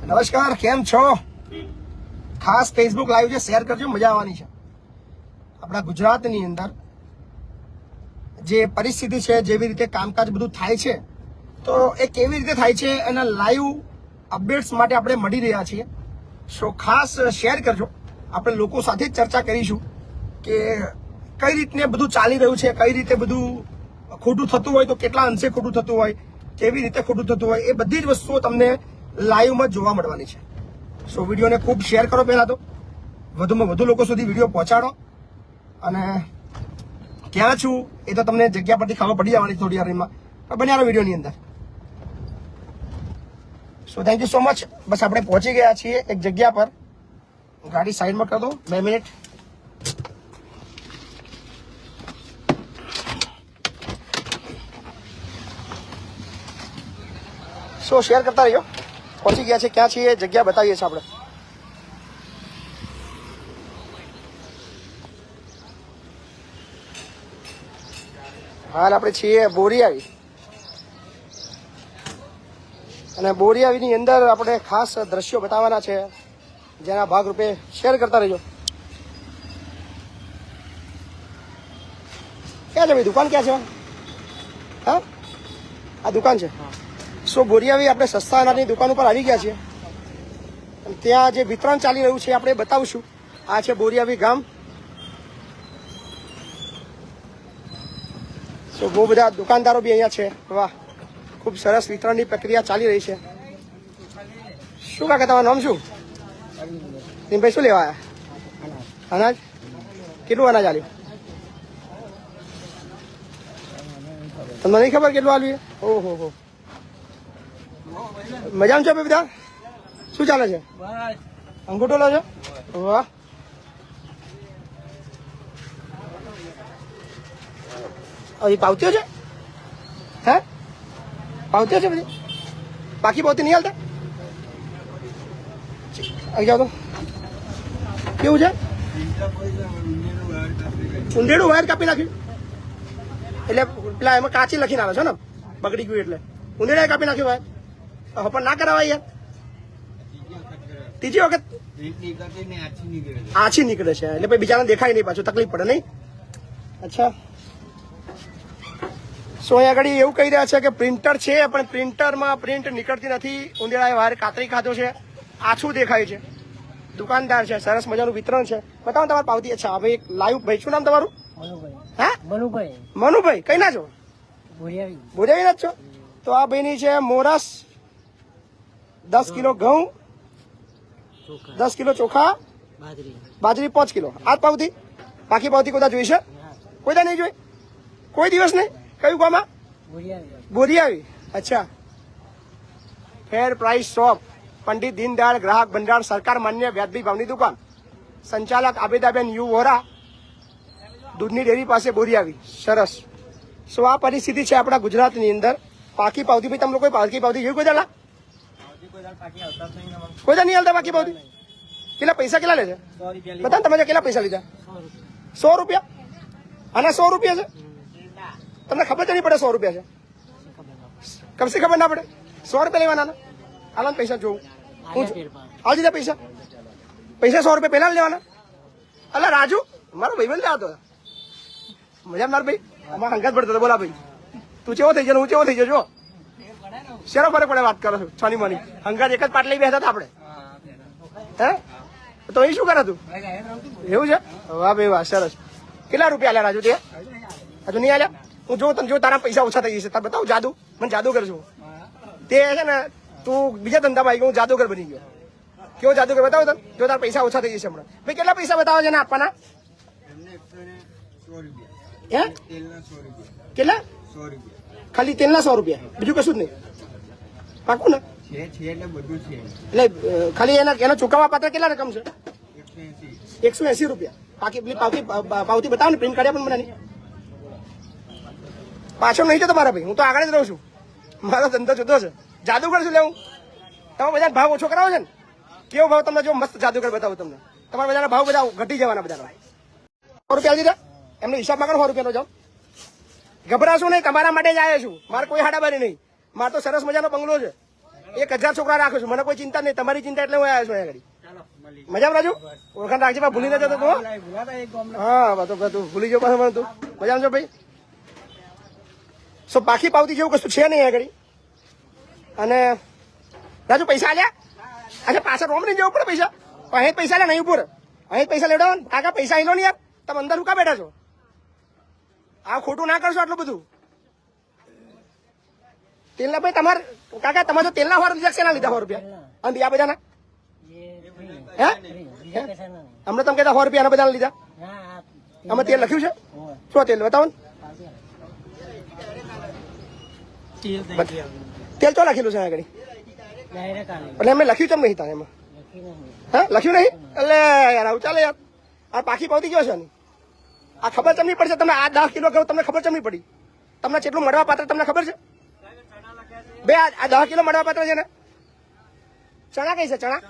નમસ્કાર, કેમ છો? ખાસ ફેસબુક લાઈવ છે, શેર કરજો, મજા આવવાની છે. આપણા ગુજરાતની અંદર જે પરિસ્થિતિ છે, જેવી રીતે કામકાજ બધું થાય છે, તો એ કેવી રીતે થાય છે એના લાઈવ અપડેટ્સ માટે આપણે મળી રહ્યા છીએ. સો ખાસ શેર કરજો. આપણે લોકો સાથે જ ચર્ચા કરીશું કે કઈ રીતને બધું ચાલી રહ્યું છે, કઈ રીતે બધું ખોટું થતું હોય તો કેટલા અંશે ખોટું થતું હોય, કેવી રીતે ખોટું થતું હોય, એ બધી જ વસ્તુઓ તમને લાઈવમાં જોવા મળવાની છે. સો વિડીયોને ખૂબ શેર કરો. પહેલાં તો વધુમાં વધુ લોકો સુધી વિડીયો પહોંચાડો. અને ક્યાં છું એ તો તમને જગ્યા પરથી ખબર પડી જવાની થોડી વારમાં. બન્યા રહો વિડીયોની અંદર. So thank you so much. બસ આપણે પહોંચી ગયા છીએ એક જગ્યા પર. ગાડી સાઈડમાં કરી દો, 2 મિનિટ. સો શેર કરતા રહીજો. પહોંચી ગયા છે, ક્યાં છીએ જગ્યા બતાવીએ છીએ આપણે. હાલ આપણે છીએ બોરીઆવી. અને બોરીઆવીની અંદર આપણે ખાસ દ્રશ્યો બતાવવાના છે, જેના ભાગરૂપે શેર કરતા રહેજો. ક્યાં છે ભાઈ? દુકાન ક્યાં છે? હા, આ દુકાન છે. સો બોરીઆવી આપણે સસ્તા અનાજની દુકાન ઉપર આવી ગયા છીએ. ત્યાં જે વિતરણ ચાલી રહ્યું છે આપણે બતાવશું. આ છે બોરીઆવી ગામ. સો બહુ બધા દુકાનદારો બી અહીંયા છે. વાહ, ખૂબ સરસ વિતરણની પ્રક્રિયા ચાલી રહી છે. શું કાકા તમારું નામ શું? ભાઈ શું લેવા આવ્યા? અનાજ? કેટલું અનાજ આવ્યું? તમને નહીં ખબર કેટલું આવ્યું? ઓહો હો, મજામાં છો બધા? શું ચાલે છે? અંગૂઠો લો છો? વાહ, એ પાવતીઓ છે? હે, પાવતીઓ છે બધી? બાકી પાવતી નહીં હાલતા? આવી જાઓ તો. કેવું છે? ઊંધેડું વાયર કાપી નાખ્યું એટલે પેલા એમાં કાચી લખીને આવે છે ને, બગડી ગયું એટલે ઊંધેડા કાપી નાખ્યું વાયર. પણ ના કરાવાય યાર. ત્રીજી વખત આછી નીકળે છે એટલે પછી બીજાને દેખાય નહીં, પાછું તકલીફ પડે નહીં. અચ્છા. સો અહીંયા આગળ એવું કહી રહ્યા છે કે પ્રિન્ટર છે પણ પ્રિન્ટરમાં પ્રિન્ટ નીકળતી નથી. ઉંદેડાએ વાયર કાતરી ખાધો છે, આછું દેખાય છે. દુકાનદાર છે, સરસ મજાનું વિતરણ છે. બતાવો તમારી પાવતી. અચ્છા, હવે એક લાઈવ. ભાઈ શું નામ તમારું? હા, મનુભાઈ. મનુભાઈ કઈ ના છો? બોરિયાવી ના છો? તો આ ભાઈની છે મોરસ, 10 કિલો ઘઉં, 10 કિલો ચોખા, બાજરી 5 કિલો. આ પાવતી. બાકી પાવતી કોઈ જોઈ છે? કોઈ નહીં જોઈ? કોઈ દિવસ નહીં? કયું ગામ? બોરિયાવી. અચ્છા. ફેર પ્રાઇસ શોપ, પંડિત દીનદયાળ ગ્રાહક ભંડાર, સરકાર માન્ય વ્યાજબી ભાવની દુકાન. સંચાલક આબેદાબેન યુ વોરા, દૂધની ડેરી પાસે બોરિયાવી. સરસ. સો આ પરિસ્થિતિ છે આપણા ગુજરાતની અંદર. પાકી પાવતી. ભાઈ તમે લોકો પાકી પાવતી જોયું કોઈ દાડા? કોઈ નહીં હાલતા બાકી પાવતી? કેટલા પૈસા કેટલા લે છે? બતા તમે કેટલા પૈસા લીધા? 100 રૂપિયા. આના 100 રૂપિયા છે? તમને ખબર તો નહીં પડે 100 રૂપિયા છે? કમસે ખબર ના પડે? 100 રૂપિયા લેવાના. હાલ પૈસા જોઉં. હાલ દીધા પૈસા? પૈસા 100 રૂપિયા પહેલા લેવાના? અલા રાજુ, મારો ભાઈ બંધ હતો. મજા માર ભાઈ, અમારા હંગાત પડતો હતો. બોલા ભાઈ, તું ચેવો થઈ જાય, હું ચેવો થઈ જજો. શેનો ફરક પડે? વાત કરો છો છાની માની. હંગાત એક જ પાટ લઈ બેઠા હતા આપણે. હે તો અહીં શું કરે તું? એવું છે? વાહ ભાઈ વાહ, સરસ. કેટલા રૂપિયા આલ્યા રાજુ? તે હજુ નહીં આલ્યા? હું જો તને જો તારા પૈસા ઓછા થઈ જશે. તાર બતાવું જાદુ. મને જાદુગર છું. તે છે ને, તું બીજા ધંધામાં આવી ગયો, હું જાદુગર બની ગયો. કેવો જાદુગર બતાવો તને? જો તારા પૈસા ઓછા થઈ જશે હમણાં. ભાઈ કેટલા પૈસા બતાવો છે ને આપવાના? હે કેટલા? ખાલી તેલના 100 રૂપિયા, બીજું કશું જ નહીં? પાકું ને? એટલે ખાલી એના ચૂકવવા પાત્ર કેટલા રકમ છે? 180 રૂપિયા. બાકી પેલી પાવતી બતાવો ને, પ્રિન્ટ કાઢ્યા પણ મને નહીં. પાછળ નહીં જતો મારા ભાઈ, હું તો આગળ જ રહું છું. મારો ધંધો જુદો છે. જાદુગર શું લેવું? તમે બધા ભાવ ઓછો કરાવો છે ને? કેવો ભાવ તમને જો મસ્ત જાદુગર બતાવું તમને. તમારા બધાના ભાવ બધા ઘટી જવાના. બધા 100 રૂપિયા દીધા એમનો હિસાબ માં 100 રૂપિયાનો જાઓ. ગભરાશો નહીં, તમારા માટે જ આવ્યો છું. મારે કોઈ હાડાબારી નહીં. મારે તો સરસ મજાનો બંગલો છે. 1000 છોકરા રાખું છું, મને કોઈ ચિંતા નહીં, તમારી ચિંતા એટલે હું આવ્યો છું અહીંયા આગળ. મજામાં રાજુ? ઓળખાણ રાખજે ભાઈ, ભૂલી ન જતો તું. હા બધું ભૂલી ગયો પાછો મને તું. મજામાં છો ભાઈ? સો પાકી પાવતી જેવું કશું છે નહીં આગળ. અને રાજુ પૈસા આલ્યા? અચ્છા પાછા રોમ નહીં જવું પડે પૈસા? અહીં પૈસા લે નહીં ઉપર, અહીં પૈસા લેવડાવો ને. કાકા પૈસા અહીં લો ને યાર, તમે અંદર ઉકા બેઠા છો? આ ખોટું ના કરશો આટલું બધું. તેલના ભાઈ તમારે કાકા તમારે તેલના વાર લીધા શેના લીધા 100 રૂપિયા? અને બીજા બધાના હે અમને તમે કહેતા 100 રૂપિયા બધા લીધા? અમે તેલ લખ્યું છે? શું તેલ બતાવો ને. તેલ તો લખેલું છે આગળ, એટલે અમે લખ્યું ચમ નહીં એમાં? હા લખ્યું નહીં એટલે યાર આવું ચાલે યાર. આ પાકી પાવતી કયો છે ને? આ ખબર ચમ નહીં પડશે તમને? આ 10 કિલો કહું તમને ખબર ચમ નહીં પડી? તમને કેટલું મળવા પાત્ર તમને ખબર છે? બે આ 10 કિલો મળવા પાત્ર છે ને? ચણા કઈ છે ચણા?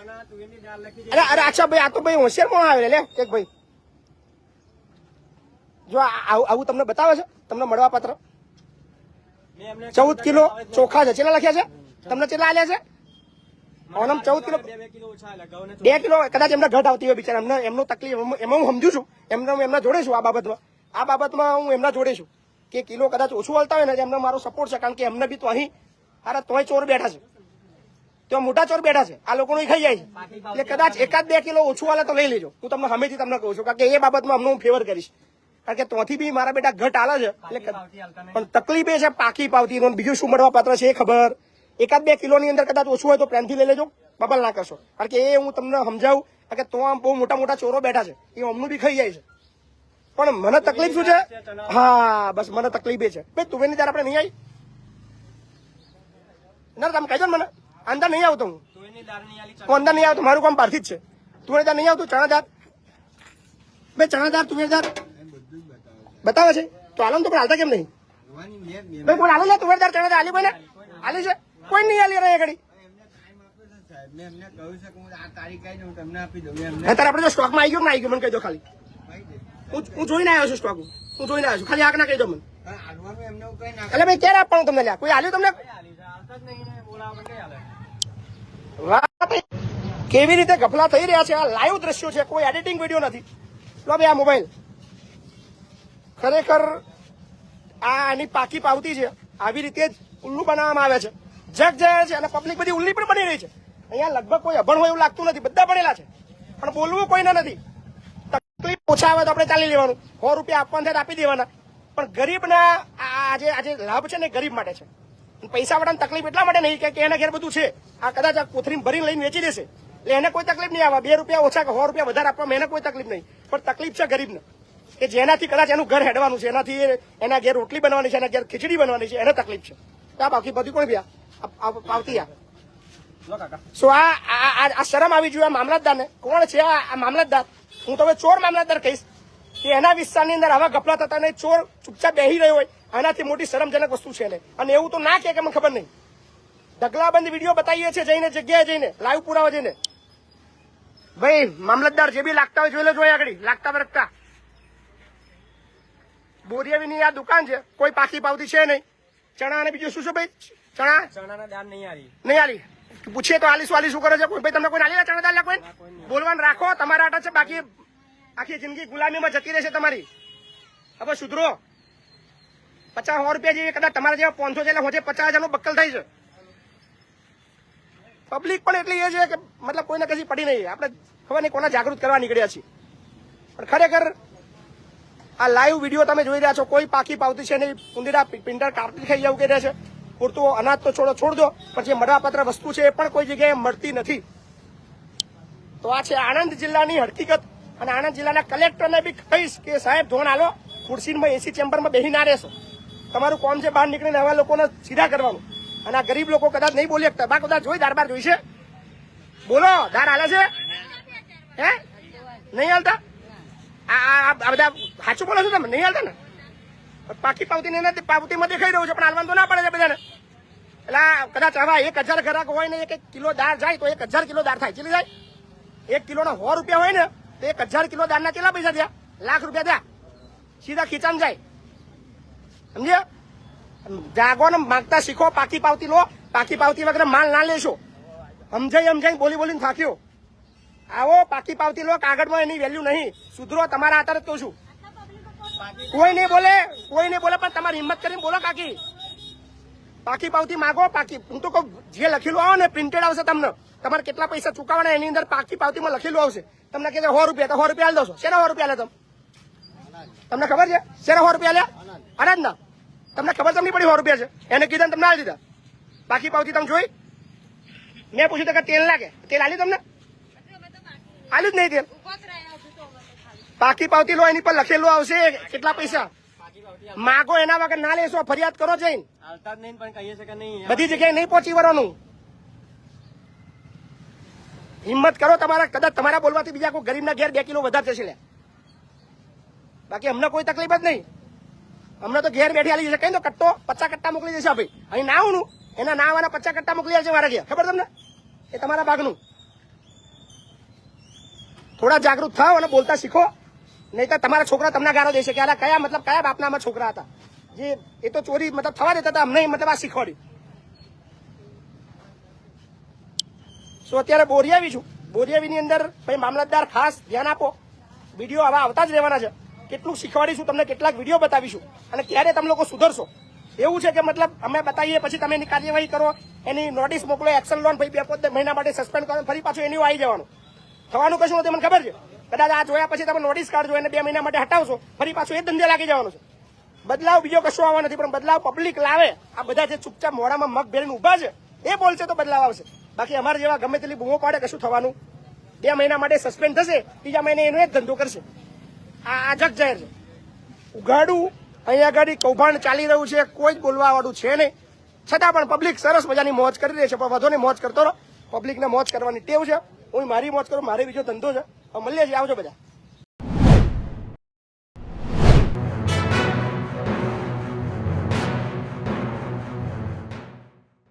અરે અરે અચ્છા ભાઈ, આ તો ભાઈ હોશિયાર માં આવે લે એક ભાઈ. જો આવું તમને બતાવે છે તમને મળવા પાત્ર? 14 કિલો ચોખા છે. કેટલા લખ્યા છે તમને? કેટલા આલ્યા છે? ઓનમ 14 કિલો 2 કિલો કદાચ એમને ઘટ આવતી હોય બિચારા, એમનો તકલીફ એમાં હું સમજુ છું, એમના જોડે છું આ બાબતમાં હું એમના જોડે છું કે કિલો કદાચ ઓછું હાલતા હોય ને એમને મારો સપોર્ટ છે, કારણ કે એમને બી તો અહીં અરે તોય ચોર બેઠા છે, તો મોટા ચોર બેઠા છે, આ લોકોનું ખાઈ જાય છે. એટલે કદાચ 1-2 કિલો ઓછું હાલે તો લઈ લેજો, હું તમને હમેથી તમને કહું છું, કારણ કે એ બાબતમાં અમને હું ફેવર કરીશ, કારણ કે ત્યાંથી બી મારા બેટા ઘટ હાલે છે. એટલે પણ તકલીફ એ છે પાકી પાવતી નો. બીજું શું મળવા પાત્ર છે એ ખબર? 1-2 કિલોની અંદર કદાચ ઓછું હોય તો પ્રેમથી લઈ લેજો, બબલ ના કરશો, કારણ કે એ હું તમને સમજાવું, કારણ કે તો આમ બહુ મોટા મોટા ચોરો બેઠા છે, એ અમનું બી ખાઈ જાય છે. પણ મને તકલીફ શું છે? હા બસ મને તકલીફ એ છે ભાઈ, તુવેરની દાળ આપણે નહીં આવી ના, તમે કહી દો મને. અંદર નહીં આવતો હું અંદર નહીં આવતો, મારું કામ બહારથી જ છે. તુવેરની દાળ નહીં આવતું, ચણા દાળ ભાઈ, ચણા દાળ તુવેરની દાળ બતાવે છે તો હાલો તો પણ હાલતા કેમ નહીં ભાઈ? કોણ હાલો લે તુવેરની દાળ ચણા દાળ આલી? ભાઈ ને આલી છે? કોઈ નહીં આલી રહે ઘડી. અત્યારે આપણે જો સ્ટોકમાં આવી ગયો ને આવી ગયો મને કહી દો ખાલી. હું જોઈને આવ્યો છું સ્ટોક, હું જોઈને આવ્યો છું, ખાલી આગ ના કહી દો મને. એટલે ભાઈ ક્યારે આપવાનું તમને? લ્યા કોઈ આલ્યું તમને? કેવી રીતે ગફલા થઈ રહ્યા છે? આ લાઈવ દ્રશ્યો છે, કોઈ એડિટિંગ વિડીયો નથી. લો ભાઈ આ મોબાઈલ ખરેખર આની પાકી પાવતી છે, આવી રીતે જ ઉલ્લુ બનાવવામાં આવે છે, જગ જાય છે અને પબ્લિક બધી ઉલ્લી પણ બની રહી છે. અહીંયા લગભગ કોઈ અભણ હોય એવું લાગતું નથી, બધા ભણેલા છે, પણ બોલવું કોઈને નથી. તકલીફ ઓછા આવે તો આપણે ચાલી લેવાનું, 100 રૂપિયા આપવાના થાય તો આપી દેવાના. પણ ગરીબના આજે લાભ છે ને ગરીબ માટે છે. પૈસા વાળાને તકલીફ એટલા માટે નહીં કે એના ઘેર બધું છે, આ કદાચ આ કોથરી ભરીને લઈને વેચી દેશે એટલે એને કોઈ તકલીફ નહીં આવે. 2 રૂપિયા ઓછા કે 100 રૂપિયા વધારે આપવામાં એને કોઈ તકલીફ નહીં, પણ તકલીફ છે ગરીબને, કે જેનાથી કદાચ એનું ઘર હેડવાનું છે, એનાથી એના ઘેર રોટલી બનવાની છે, એના ઘેર ખીચડી બનવાની છે, એને તકલીફ છે. આ બાકી બધી કોણ ભ્યા પાવતી આ? સો આ શરમ આવી જોઈએ મામલતદારને. કોણ છે આ મામલતદાર? હું તો હવે ચોર મામલતદાર કહીશ કે એના વિસ્તારની અંદર આવા ગફલા થતા નહીં, ચોર ચૂપચાપ બેસી રહ્યો હોય, આનાથી મોટી શરમજનક વસ્તુ છે ને. અને એવું તો ના કે મને ખબર નહીં, ઢગલાબંધ વિડીયો બતાવીએ છીએ જઈને, જગ્યાએ જઈને, લાઈવ પુરાવા જઈને. ભાઈ મામલતદાર જે બી લાગતા હોય જોઈ લો, જોઈ આગળ લાગતા વરગતા. બોરિયાવીની આ દુકાન છે, કોઈ પાકી પાવતી છે નહીં. ચણા અને બીજું શું શું ભાઈ? ચણાના દાળ નહીં આલી. પૂછીએ તો આલી શું કરે છે? કોઈ ભાઈ તમને કોઈ આલી ચણા દાળ? કોઈ બોલવાનું રાખો, તમારા આટા છે, બાકી આખી જિંદગી ગુલામીમાં જતી રહેશે તમારી. હવે સુધરો. 50-100 રૂપિયા જેવી કદાચ તમારા જેવા 500 છે એટલે હોજે 50,000 નું બક્કલ થાય છે. પબ્લિક પણ એટલી એ છે કે મતલબ કોઈને કશી પડી નહીં. આપણે ખબર નહીં કોના જાગૃત કરવા નીકળ્યા છીએ, પણ ખરેખર આ લાઈવ વિડીયો તમે જોઈ રહ્યા છો, કોઈ પાકી પાવતી છે નહીં. ઉંદીડા પિંટર કાપી ખાઈ જવું કે રહે છે. પૂરતું અનાજ તો છોડ દો, પણ જે મળવાપાત્ર વસ્તુ છે એ પણ કોઈ જગ્યાએ મળતી નથી. તો આ છે આણંદ જિલ્લાની હકીકત. અને આણંદ જિલ્લાના કલેક્ટરને બી કહીશ કે સાહેબ ધોન આલો, ખુરશીમાં એસી ચેમ્બરમાં બેસી ના રહેશો. તમારું કોમ છે બહાર નીકળીને આવા લોકોને સીધા કરવાનું. અને આ ગરીબ લોકો કદાચ નહીં બોલી શકતા. બા કદાચ જોઈ દાર જોઈ છે? બોલો દાર હાલે છે? હે નહીં હાલતા? આ બધા સાચું બોલો છો તમે? નહીં હાલતા ને? પાકી પાવતી પાવતીમાં દેખાઈ રહ્યું છે, પણ હાલવાનું તો ના પડે છે બધાને. એટલે કદાચ આવા 1000 ગ્રાહક હોય ને 1 કિલો દાળ જાય તો 1000 કિલો દાળ થાય. ચલી જાય 1 કિલોના 100 રૂપિયા હોય ને તો 1000 કિલો દાળના કેટલા પૈસા થયા? લાખ રૂપિયા થયા, સીધા ખીચામાં જાય. સમજ્યા? જાગો ને માગતા શીખો, પાકી પાવતી લો. પાકી પાવતી વગર માલ ના લેશો. સમજાઈ બોલી બોલીને થાક્યો. આવો પાકી પાવતી લો, કાગળમાં એની વેલ્યુ નહીં. સુધરો, તમારા આધારે તો છું. કોઈ નહીં બોલે પણ તમારી હિંમત કરીને બોલો કાકી. પાકી પાવતી માગો. પાકી હું તો કહું, જે લખેલું આવે ને પ્રિન્ટેડ આવશે તમને. તમારે કેટલા પૈસા ચૂકવવાના એની અંદર પાકી પાવતીમાં લખેલું આવશે. તમને કે 100 રૂપિયા, તો 100 રૂપિયા આલી દો. શેના 100 રૂપિયા લે તમે? તમને ખબર છે શેના 100 રૂપિયા લ્યા? અનાજ ના. તમને ખબર તો નહીં પડી 100 રૂપિયા છે. એને કીધા તમને આલી દીધા. બાકી પાવતી તમે જોઈ? મેં પૂછ્યું કે તેલ લાગે, તેલ આલી તમને? આલ્યું જ નહીં તેલ. બાકી પાવતી લો, એની પર લખેલું આવશે કેટલા પૈસા માગો. એના વગર ના લેશો, ફરિયાદ કરો જઈને. બધી જગ્યાએ નહીં પહોંચી વળવાનું. હિંમત કરો તમારા. કદાચ તમારા બોલવાથી બીજા કોઈ ગરીબના ઘેર 2 કિલો વધારે જશે લે. બાકી અમને કોઈ તકલીફ જ નહીં. અમને તો ઘેર બેઠી આલી જશે. કઈ તો કટ્ટો 50 કટ્ટા મોકલી દેશે. ભાઈ અહીં ના હું એના ના આવવાના 50 કટ્ટા મોકલી આવશે મારા ઘેર. ખબર તમને? એ તમારા ભાગનું. થોડા જાગૃત થાવ અને બોલતા શીખો. નહીં તો તમારા છોકરા તમને ગાળો દેશે કે કયા મતલબ કયા બાપના અમારા છોકરા હતા જે એ તો ચોરી મતલબ થવા દેતા હતા, અમને મતલબ આ શીખવાડ્યું. સો અત્યારે બોરિયાવી છું. બોરિયાવીની અંદર ભાઈ મામલતદાર ખાસ ધ્યાન આપો. વિડીયો આવા આવતા જ રહેવાના છે. કેટલું શીખવાડીશું તમને, કેટલાક વિડીયો બતાવીશું અને ક્યારે તમે લોકો સુધરશો. એવું છે કે મતલબ અમે બતાવીએ પછી તમે એની કાર્યવાહી કરો, એની નોટિસ મોકલો, એક્શન લોન ભાઈ 2 મહિના માટે સસ્પેન્ડ કરો, ફરી પાછું એની આવી જવાનું. થવાનું કશું નથી, મને ખબર છે. કદાચ આ જોયા પછી તમે નોટિસ કાઢજો, એને 2 મહિના માટે હટાવશો, ફરી પાછું એ ધંધે લાગી જવાનું છે. બદલાવ બીજો કશું આવવાનો નથી, પણ બદલાવ પબ્લિક લાવે. આ બધા જે ચૂપચાપ મોઢામાં મગ ભેરીને ઉભા છે એ બોલશે તો બદલાવ આવશે. બાકી અમારે જેવા ગમે તેટલી બૂમો પાડે કશું થવાનું. 2 મહિના માટે સસ્પેન્ડ થશે, 3જા મહિને એનો એક ધંધો કરશે. આ જગ જાહેર છે. ઉઘાડું અહીંયા આગળ કૌભાંડ ચાલી રહ્યું છે, કોઈ જ બોલવા વાળું છે નહીં. છતાં પણ પબ્લિક સરસ મજાની મોજ કરી રહી છે. પણ વધુ મોજ કરતો રહો. પબ્લિકને મોજ કરવાની ટેવ છે. હું મારી મોજ કરું, મારે બીજો ધંધો છે. મળીએ છીએ, આવજો બધા.